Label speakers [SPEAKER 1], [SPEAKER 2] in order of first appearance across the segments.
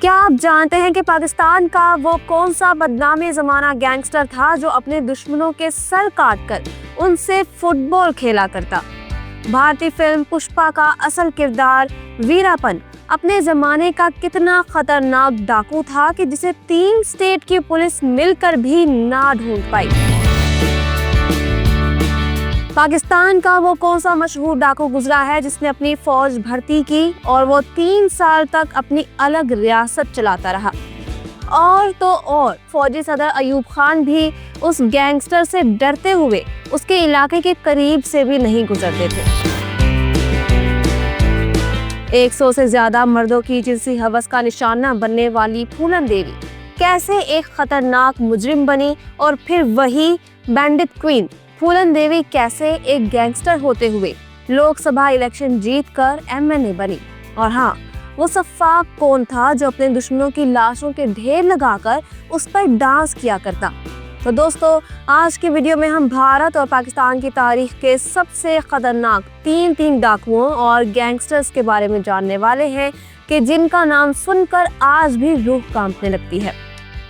[SPEAKER 1] क्या आप जानते हैं कि पाकिस्तान का वो कौन सा बदनामी ज़माना गैंगस्टर था जो अपने दुश्मनों के सर काटकर उनसे फुटबॉल खेला करता। भारतीय फिल्म पुष्पा का असल किरदार वीरापन अपने जमाने का कितना खतरनाक डाकू था कि जिसे 3 स्टेट की पुलिस मिलकर भी ना ढूंढ पाई। पाकिस्तान का वो कौन सा मशहूर डाकू गुजरा है जिसने अपनी फौज भर्ती की और वो 3 साल तक अपनी अलग रियासत चलाता रहा। और तो और फौजी सदर अयूब खान भी उस गैंगस्टर से डरते हुए उसके इलाके के करीब से भी नहीं गुजरते थे। 100 से ज्यादा मर्दों की जिनसी हवस का निशाना बनने वाली फूलन देवी कैसे एक खतरनाक मुजरिम बनी और फिर वही बैंडिट क्वीन फूलन देवी कैसे एक गैंगस्टर होते हुए लोकसभा इलेक्शन जीतकर एमएनए बनी। और हाँ, वो सफाक कौन था जो अपने दुश्मनों की लाशों के ढेर लगाकर उस पर डांस किया करता। तो दोस्तों, आज की वीडियो में हम भारत और पाकिस्तान की तारीख के सबसे खतरनाक तीन डाकुओं और गैंगस्टर्स के बारे में जानने वाले हैं कि जिनका नाम सुनकर आज भी रूह कांपने लगती है।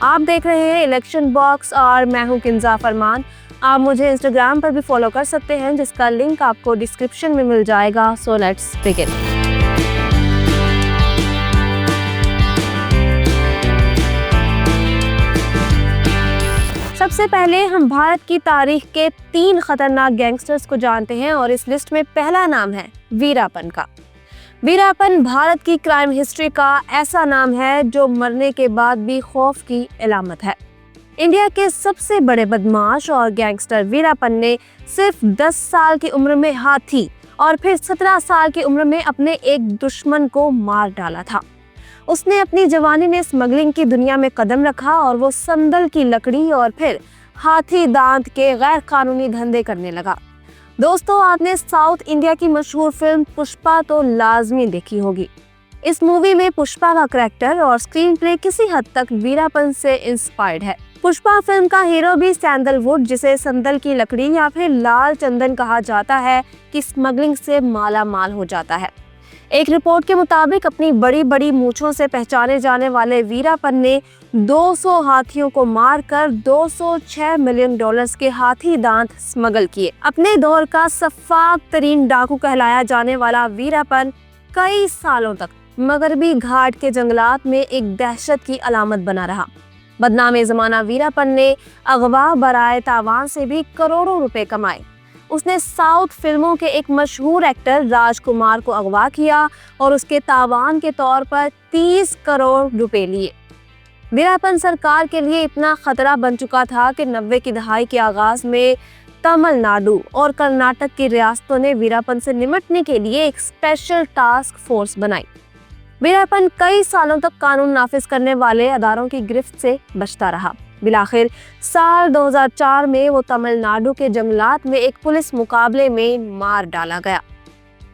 [SPEAKER 1] आप देख रहे हैं इलेक्शन बॉक्स और मैं हूं किंजा फरमान। आप मुझे इंस्टाग्राम पर भी फॉलो कर सकते हैं जिसका लिंक आपको डिस्क्रिप्शन में मिल जाएगा। So let's begin. सबसे पहले हम भारत की तारीख के 3 खतरनाक गैंगस्टर्स को जानते हैं और इस लिस्ट में पहला नाम है वीरापन का। वीरापन भारत की क्राइम हिस्ट्री का ऐसा नाम है जो मरने के बाद भी खौफ की अलामत है। इंडिया के सबसे बड़े बदमाश और गैंगस्टर वीरापन ने सिर्फ 10 साल की उम्र में हाथी और फिर 17 साल की उम्र में अपने एक दुश्मन को मार डाला था। उसने अपनी जवानी में स्मगलिंग की दुनिया में कदम रखा और वो संदल की लकड़ी और फिर हाथी दांत के गैर कानूनी धंधे करने लगा। दोस्तों, आपने साउथ इंडिया की मशहूर फिल्म पुष्पा तो लाजमी देखी होगी। इस मूवी में पुष्पा का करैक्टर और स्क्रीन प्ले किसी हद तक वीरापन से इंस्पायर्ड है। पुष्पा फिल्म का हीरो भी सैंडलवुड, जिसे संदल की लकड़ी या फिर लाल चंदन कहा जाता है, कि स्मगलिंग से माला माल हो जाता है। एक रिपोर्ट के मुताबिक अपनी बड़ी बड़ी मूंछों से पहचाने जाने वाले वीरापन ने 200 हाथियों को मारकर $206 मिलियन के हाथी दांत स्मगल किए। अपने दौर का सफाक तरीन डाकू कहलाया जाने वाला वीरापन कई सालों तक मगरबी घाट के जंगलात में एक दहशत की अलामत बना रहा। बदनामे जमाना वीरापन ने अगवा बराए तावान से भी करोड़ों रुपए कमाए। उसने साउथ फिल्मों के एक मशहूर एक्टर राजकुमार को अगवा किया और उसके तावान के तौर पर 30 करोड़ रुपए लिए। वीरापन सरकार के लिए इतना खतरा बन चुका था कि 90 की दहाई के आगाज में तमिलनाडु और कर्नाटक की रियासतों ने वीरापन से निपटने के लिए एक स्पेशल टास्क फोर्स बनाई। वीरापन कई सालों तक कानून नाफिज करने वाले अदारों की गिरफ्त से बचता रहा। बिलाखिर साल 2004 में वो तमिलनाडु के जंगलात में एक पुलिस मुकाबले में मार डाला गया।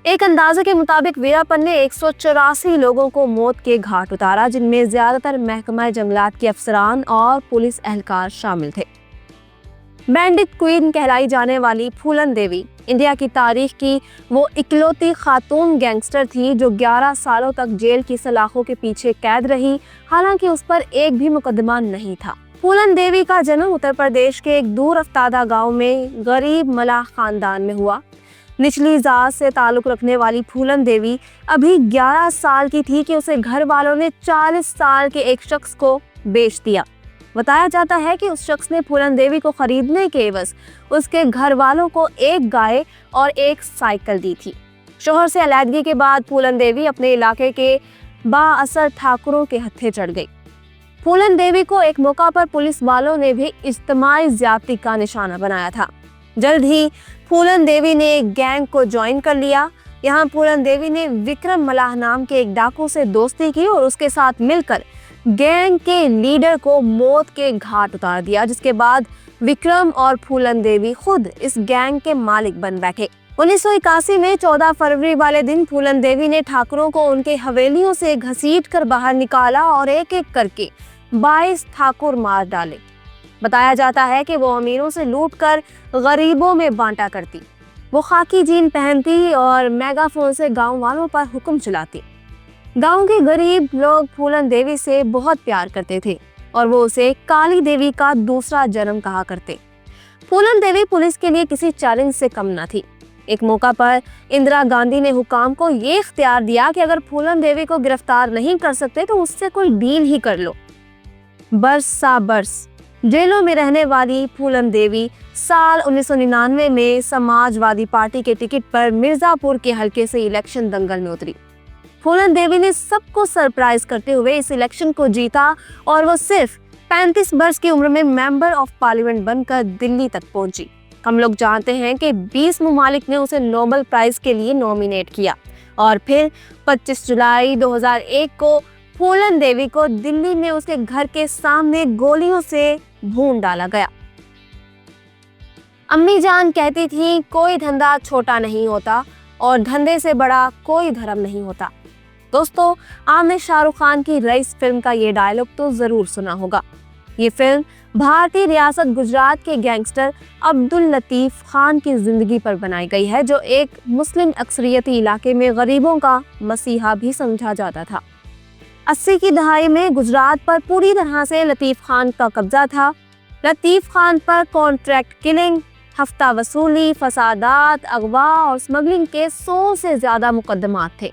[SPEAKER 1] एक अंदाजे के मुताबिक वीरापन ने 184 लोगों को मौत के घाट उतारा, जिनमें ज्यादातर महकमा जंगलात के अफसरान और पुलिस एहलकार शामिल थे। बैंडिट क्वीन कहलाई जाने वाली फूलन देवी इंडिया की तारीख की वो इकलौती खातून गैंगस्टर थी जो 11 सालों तक जेल की सलाखों के पीछे कैद रही, हालांकि उस पर एक भी मुकदमा नहीं था। फूलन देवी का जन्म उत्तर प्रदेश के एक दूर अफ्तादा गांव में गरीब मलाह खानदान में हुआ। निचली जात से ताल्लुक रखने वाली फूलन देवी अभी 11 साल की थी कि उसे घर वालों ने 40 साल के एक शख्स को बेच दिया। बताया जाता है कि उस शख्स ने फूलन देवी को खरीदने के एवज उसके घर वालों को एक गाय और एक साइकिल दी थी। शोहर से अलैदगी के बाद फूलन देवी अपने इलाके के बाअसर ठाकुरों के हत्थे चढ़ गई। फूलन देवी को एक मौका पर पुलिस वालों ने भी इज्तिमाई ज्यादती का निशाना बनाया था। जल्द ही फूलन देवी ने एक गैंग को ज्वाइन कर लिया। यहाँ फूलन देवी ने विक्रम मलाह नाम के एक डाकू से दोस्ती की और उसके साथ मिलकर गैंग के लीडर को मौत के घाट उतार दिया, जिसके बाद विक्रम और फूलन देवी खुद इस गैंग के मालिक बन बैठे। 1981 में 14 फरवरी वाले दिन फूलन देवी ने ठाकुरों को उनके हवेलियों से घसीट कर बाहर निकाला और एक एक करके 22 ठाकुर मार डाले। बताया जाता है कि वो अमीरों से लूट कर गरीबों में बांटा करती। वो खाकी जीन पहनती और मेगाफोन से गांव वालों पर हुक्म चलाती। गांव के गरीब लोग फूलन देवी से बहुत प्यार करते थे और वो उसे काली देवी का दूसरा जन्म कहा करते। फूलन देवी पुलिस के लिए किसी चैलेंज से कम न थी। एक मौका पर इंदिरा गांधी ने हुकाम को ये इख्तियार दिया कि अगर फूलन देवी को गिरफ्तार नहीं कर सकते तो उससे कोई डील ही कर लो। बरस सा बरस जेलों में रहने वाली फूलन देवी साल 1999 में समाजवादी पार्टी के टिकट पर मिर्जापुर के हलके से इलेक्शन दंगल में उतरी। फूलन देवी ने सबको सरप्राइज करते हुए इस इलेक्शन को जीता और वो सिर्फ 35 वर्ष की उम्र में मेंबर ऑफ पार्लियामेंट बनकर दिल्ली तक पहुंची। हम लोग जानते हैं कि 20 ममालिक ने उसे नोबेल प्राइज के लिए नॉमिनेट किया और फिर 25 जुलाई 2001 को फूलन देवी को दिल्ली में उसके घर के सामने गोलियों से भून डाला गया। अम्मी जान कहती थी कोई धंधा छोटा नहीं होता और धंधे से बड़ा कोई धर्म नहीं होता। दोस्तों, आपने शाहरुख खान की रईस फिल्म का ये डायलॉग तो जरूर सुना होगा। ये फिल्म भारतीय रियासत गुजरात के गैंगस्टर अब्दुल लतीफ खान की जिंदगी पर बनाई गई है, जो एक मुस्लिम अक्सरियती इलाके में गरीबों का मसीहा भी समझा जाता था। 80 की दहाई में गुजरात पर पूरी तरह से लतीफ खान का कब्जा था। लतीफ खान पर कॉन्ट्रैक्ट किलिंग, हफ्ता वसूली, फसादात, अगवा और स्मगलिंग के 100 से ज्यादा मुकदमात थे।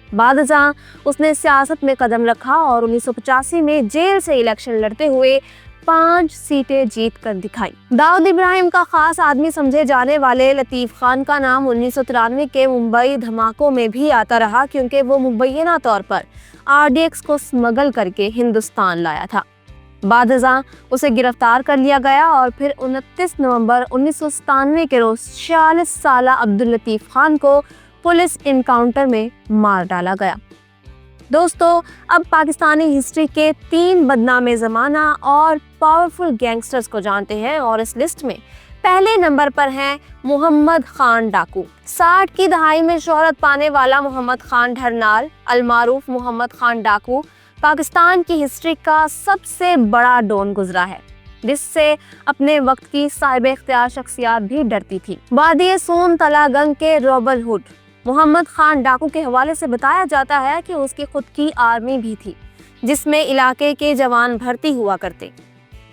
[SPEAKER 1] बाद जहां उसने सियासत में कदम रखा और 1985 में जेल से इलेक्शन लड़ते हुए 5 सीटें जीत कर दिखाई। दाऊद इब्राहिम का खास आदमी समझे जाने वाले लतीफ खान का नाम 1993 के मुंबई धमाकों में भी आता रहा, क्योंकि वो मुबैना तौर पर RDX को स्मगल करके हिंदुस्तान लाया था। बादशाह उसे गिरफ्तार कर लिया गया और फिर 29 नवंबर 1997 के रोज 46 साला अब्दुल लतीफ खान को पुलिस इनकाउंटर में मार डाला गया। दोस्तों, अब पाकिस्तानी हिस्ट्री के 3 बदनामे ज़माना और पावरफुल गैंगस्टर्स को जानते हैं और इस लिस्ट में पहले नंबर पर हैं मोहम्मद खान डाकू। 60 की दहाई में शोहरत पाने वाला मोहम्मद खान ढरनाल अलमारूफ मोहम्मद खान डाकू पाकिस्तान की हिस्ट्री का सबसे बड़ा डॉन गुजरा है, जिससे अपने वक्त की साहिब इख्तियार शख्सियत भी डरती थी। वादी सोन तलागंग के रॉबर्ट हुड मोहम्मद खान डाकू के हवाले से बताया जाता है कि उसकी खुद की आर्मी भी थी, जिसमें इलाके के जवान भर्ती हुआ करते।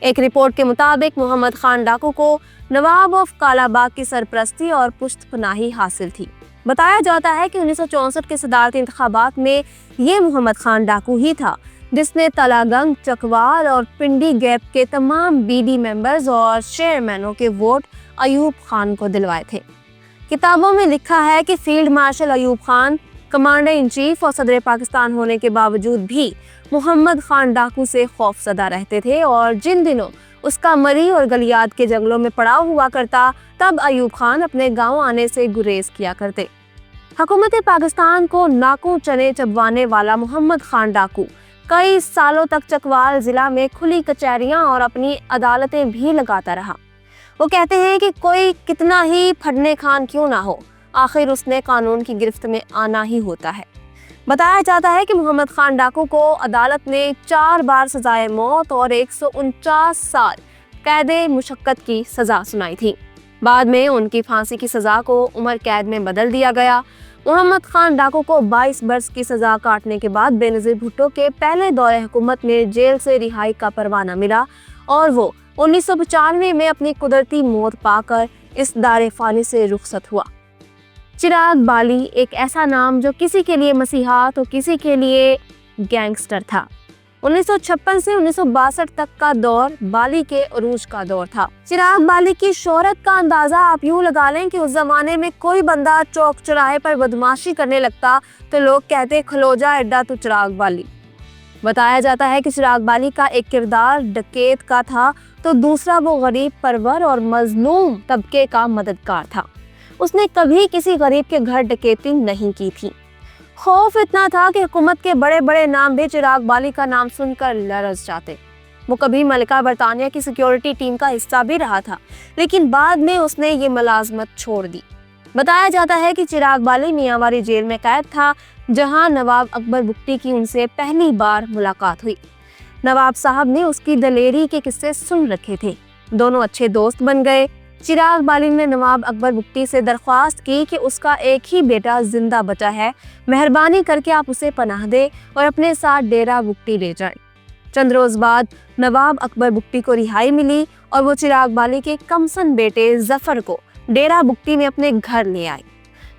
[SPEAKER 1] एक रिपोर्ट के मुताबिक मोहम्मद खान डाकू को नवाब ऑफ कालाबाग की सरपरस्ती और पुश्तपनाही हासिल थी। बताया जाता है कि 1964 के सदारती इंतखाबात में ये मोहम्मद खान डाकू ही था जिसने तलागंग, चकवाल और पिंडी गैप के तमाम बीडी मेंबर्स और चेयरमैनों के वोट अयूब खान को दिलवाए थे। किताबों में लिखा है कि field marshal Ayub Khan commander in chief और सदर पाकिस्तान होने के बावजूद भी मोहम्मद खान डाकू से खौफजदा रहते थे और जिन दिनों उसका मरी और गलियात के जंगलों में पड़ाव हुआ करता, तब अयूब खान अपने गांव आने से गुरेज किया करते। हुकूमत पाकिस्तान को नाकों चने चबवाने वाला मोहम्मद खान डाकू कई सालों तक चकवाल जिला में खुली कचहरियां और अपनी अदालतें भी लगाता रहा। वो कहते हैं कि कोई कितना ही फटने खान क्यों ना हो, आखिर उसने कानून की गिरफ्त में आना ही होता है। बताया जाता है कि मोहम्मद खान डाकू को अदालत ने 4 बार सजाए मौत और 149 साल कैद मुशक्कत की सजा सुनाई थी। बाद में उनकी फांसी की सजा को उम्र कैद में बदल दिया गया। मोहम्मद खान डाकू को 22 वर्ष की सजा काटने के बाद बेनज़ीर भुट्टो के पहले दौरे हुकूमत में जेल से रिहाई का परवाना मिला और वो 1995 में अपनी कुदरती मौत पाकर इस दारे फानी से रुखसत हुआ। चिराग बाली एक ऐसा नाम जो किसी के लिए मसीहा तो किसी के लिए गैंगस्टर था। 1956 से 1962 तक का दौर बाली के उरूज का दौर था। चिराग बाली की शोहरत का अंदाजा आप यूं लगा लें कि उस जमाने में कोई बंदा चौक चौराहे पर बदमाशी करने लगता तो लोग कहते खलो जा एड्डा तो चिराग बाली। बताया जाता है कि चिराग बाली का एक किरदार डकैत का था तो दूसरा वो गरीब परवर और मजलूम तबके का मददगार था। उसने कभी किसी गरीब के घर डकैती नहीं की थी। खौफ इतना था कि हुकूमत के बड़े बड़े नाम भी चिराग बाली का नाम सुनकर लरज़ जाते। वो कभी मलिका बरतानिया की सिक्योरिटी टीम का हिस्सा भी रहा था, लेकिन बाद में उसने ये मुलाजमत छोड़ दी। बताया जाता है कि चिराग बाली मियांवारी जेल में कैद था, जहां नवाब अकबर बुगटी की उनसे पहली बार मुलाकात हुई। नवाब साहब ने उसकी दलेरी के किस्से सुन रखे थे। दोनों अच्छे दोस्त बन गए। चिराग बाली ने नवाब अकबर बुगटी से दरख्वास्त की कि उसका एक ही बेटा जिंदा बचा है, मेहरबानी करके आप उसे पनाह दे और अपने साथ डेरा बुगटी ले जाएं। चंद रोज बाद नवाब अकबर बुगटी को रिहाई मिली और वो चिराग बाली के कमसन बेटे जफर को डेरा बुगटी में अपने घर ले आए।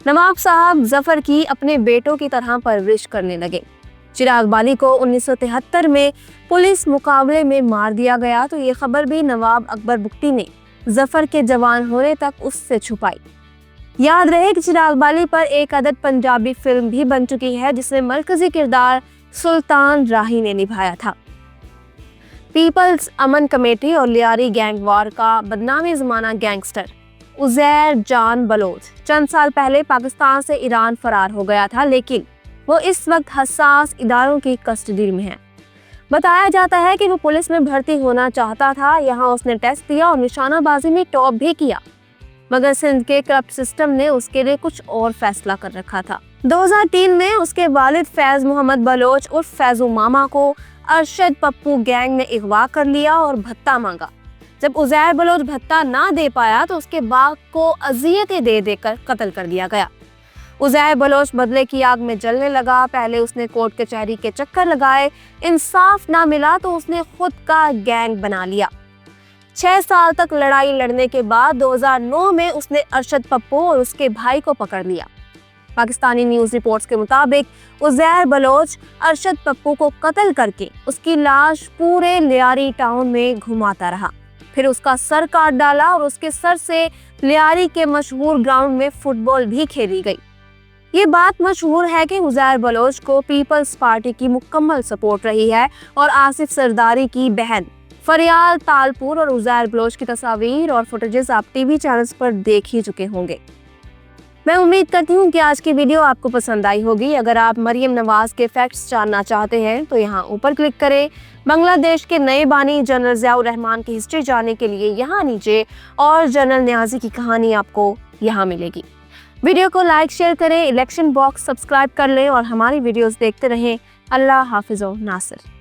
[SPEAKER 1] नवाब साहब जफर की अपने बेटों की तरह परवरिश करने लगे। चिराग बाली को 1973 में पुलिस मुकाबले में मार दिया गया तो ये खबर भी नवाब अकबर बुगटी ने जफर के जवान होने तक उससे छुपाई। याद रहे कि चिराग बाली पर एक अदद पंजाबी फिल्म भी बन चुकी है जिसमें मरकजी किरदार सुल्तान राही ने निभाया था। पीपल्स अमन कमेटी और लियारी गैंग वार का बदनामी ज़माना गैंगस्टर उज़ैर जान बलोच चंद साल पहले पाकिस्तान से ईरान फरार हो गया था, लेकिन वो इस वक्त हसास इदारों की कस्टडी में है। बताया जाता है कि वो पुलिस में भर्ती होना चाहता था। यहाँ उसने टेस्ट दिया और निशानाबाजी में टॉप भी किया, मगर सिंध के करप्ट सिस्टम ने उसके लिए कुछ और फैसला कर रखा था। 2003 में उसके वालिद फैज मोहम्मद बलोच उर्फ फैजू मामा को अरशद पप्पू गैंग ने अगवा कर लिया और भत्ता मांगा। जब उज़ैर बलोच भत्ता ना दे पाया तो उसके बाप को अजियतें दे देकर कत्ल कर दिया गया। उज़ैर बलोच बदले की आग में जलने लगा। पहले उसने कोर्ट कचहरी के चक्कर लगाए, इंसाफ ना मिला तो उसने खुद का गैंग बना लिया। 6 साल तक लड़ाई लड़ने के बाद 2009 में उसने अरशद पप्पू और उसके भाई को पकड़ लिया। पाकिस्तानी न्यूज़ रिपोर्ट्स के मुताबिक उज़ैर बलोच अरशद पप्पू को कत्ल करके उसकी लाश पूरे लियारी टाउन में घुमाता रहा, फिर उसका सर काट डाला और उसके सर से लियारी के मशहूर ग्राउंड में फुटबॉल भी खेली गई। ये बात मशहूर है कि उज़ैर बलोच को पीपल्स पार्टी की मुकम्मल सपोर्ट रही है और आसिफ सरदारी की बहन फरियाल तालपुर और उज़ैर बलोच की तस्वीर और फुटेजेस आप टीवी चैनल्स पर देख ही चुके होंगे। मैं उम्मीद करती हूँ कि आज की वीडियो आपको पसंद आई होगी। अगर आप मरियम नवाज के फैक्ट्स जानना चाहते हैं तो यहाँ ऊपर क्लिक करें। बांग्लादेश के नए बानी जनरल ज़ियाउर रहमान की हिस्ट्री जानने के लिए यहाँ नीचे, और जनरल न्याजी की कहानी आपको यहाँ मिलेगी। वीडियो को लाइक शेयर करें, इलेक्शन बॉक्स सब्सक्राइब कर लें और हमारी वीडियोस देखते रहें। अल्लाह हाफिज़ नासिर।